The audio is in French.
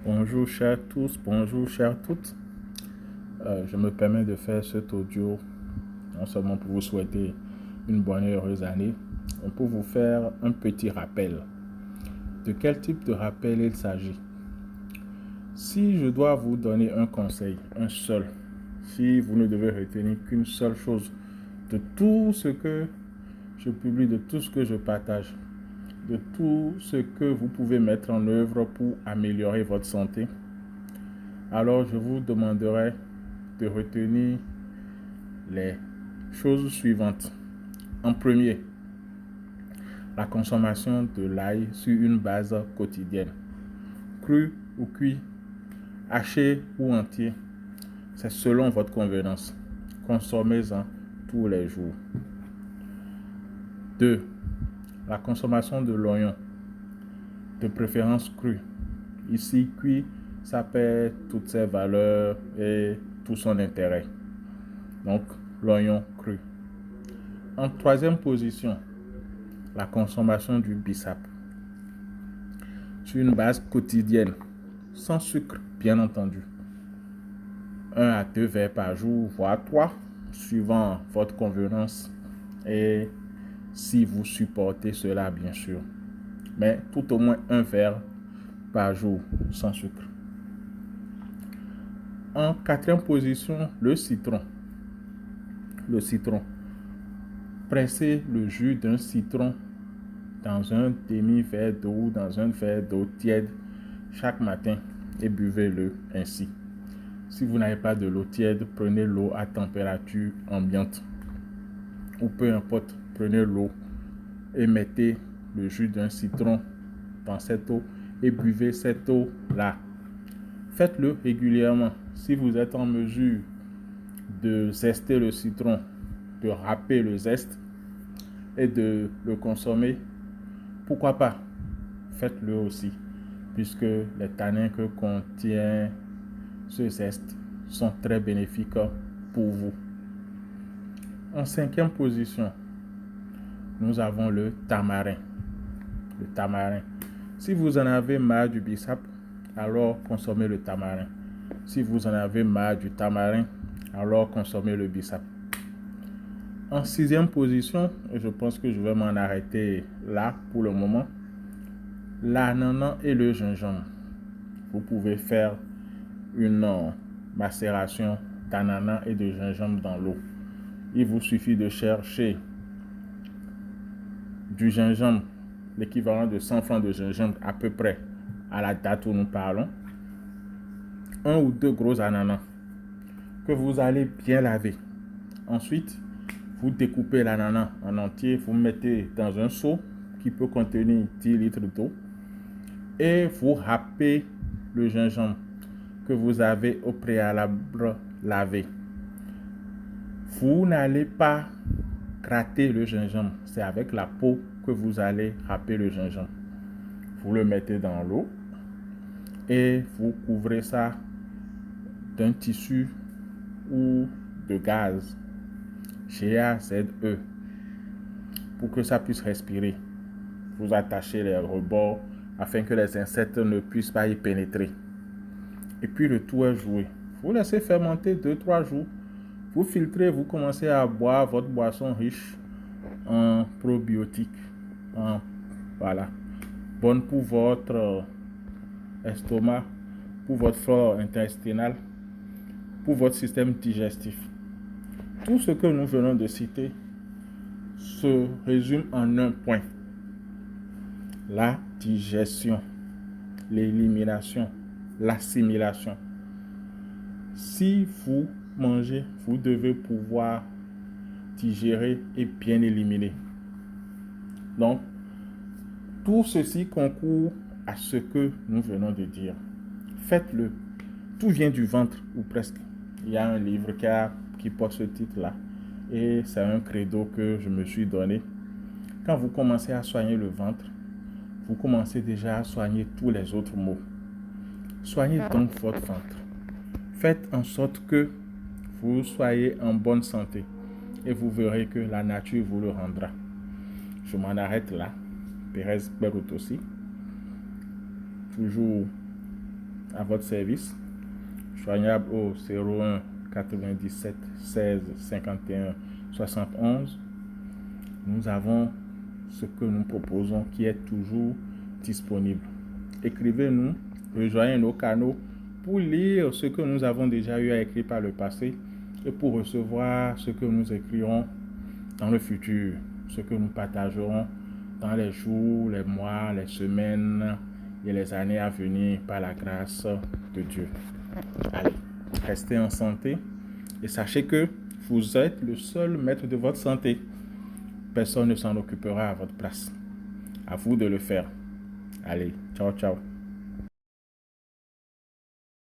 Bonjour chers tous, bonjour chères toutes. Je me permets de faire cet audio non seulement pour vous souhaiter une bonne et heureuse année, mais pour vous faire un petit rappel. De quel type de rappel il s'agit? Si je dois vous donner un conseil, un seul, si vous ne devez retenir qu'une seule chose de tout ce que je publie, de tout ce que je partage, de tout ce que vous pouvez mettre en œuvre pour améliorer votre santé, alors je vous demanderai de retenir les choses suivantes. En premier, la consommation de l'ail sur une base quotidienne. Cru ou cuit, haché ou entier, c'est selon votre convenance. Consommez-en tous les jours. 2. La consommation de l'oignon, de préférence cru. Ici, cuit, ça perd toutes ses valeurs et tout son intérêt. Donc, l'oignon cru. En troisième position, la consommation du bissap sur une base quotidienne, sans sucre bien entendu. 1 à 2 verres par jour, voire 3, suivant votre convenance et si vous supportez cela bien sûr. Mais tout au moins 1 verre par jour sans sucre. En quatrième position, le citron. Le citron. Pressez le jus d'un citron dans un demi-verre d'eau ou dans un verre d'eau tiède chaque matin et buvez-le ainsi. Si vous n'avez pas de l'eau tiède, prenez l'eau à température ambiante. Ou peu importe, prenez l'eau et mettez le jus d'un citron dans cette eau et buvez cette eau-là. Faites-le régulièrement. Si vous êtes en mesure de zester le citron, de râper le zeste et de le consommer, pourquoi pas? Faites-le aussi, puisque les tanins que contient ce zeste sont très bénéfiques pour vous. En cinquième position, nous avons le tamarin. Le tamarin. Si vous en avez marre du bissap, alors consommez le tamarin. Si vous en avez marre du tamarin, alors consommez le bissap. En sixième position, et je pense que je vais m'en arrêter là pour le moment, l'ananas et le gingembre. Vous pouvez faire une macération d'ananas et de gingembre dans l'eau. Il vous suffit de chercher du gingembre, l'équivalent de 100 francs de gingembre à peu près à la date où nous parlons. 1 ou 2 gros ananas que vous allez bien laver. Ensuite, vous découpez l'ananas en entier, vous mettez dans un seau qui peut contenir 10 litres d'eau et vous râpez le gingembre que vous avez au préalable lavé. Vous n'allez pas gratter le gingembre, c'est avec la peau que vous allez râper le gingembre. Vous le mettez dans l'eau et vous couvrez ça d'un tissu ou de gaz GAZE pour que ça puisse respirer. Vous attachez les rebords afin que les insectes ne puissent pas y pénétrer. Et puis le tout est joué. Vous laissez fermenter 2-3 jours. Vous filtrez, vous commencez à boire votre boisson riche en probiotiques. Voilà. Bonne pour votre estomac, pour votre flore intestinale, pour votre système digestif. Tout ce que nous venons de citer se résume en un point. La digestion, l'élimination, l'assimilation. Si vous mangez, vous devez pouvoir digérer et bien éliminer. Donc, tout ceci concourt à ce que nous venons de dire. Faites-le. Tout vient du ventre, ou presque. Il y a un livre qui porte ce titre-là. Et c'est un credo que je me suis donné. Quand vous commencez à soigner le ventre, vous commencez déjà à soigner tous les autres maux. Soignez donc votre ventre. Faites en sorte que vous soyez en bonne santé. Et vous verrez que la nature vous le rendra. Je m'en arrête là. Pérez Berut aussi. Toujours à votre service. Joignable au 01 97 16 51 71. Nous avons ce que nous proposons qui est toujours disponible. Écrivez-nous, rejoignez nos canaux pour lire ce que nous avons déjà eu à écrire par le passé et pour recevoir ce que nous écrirons dans le futur, ce que nous partagerons dans les jours, les mois, les semaines et les années à venir par la grâce de Dieu. Allez, restez en santé et sachez que vous êtes le seul maître de votre santé. Personne ne s'en occupera à votre place. À vous de le faire. Allez, ciao, ciao.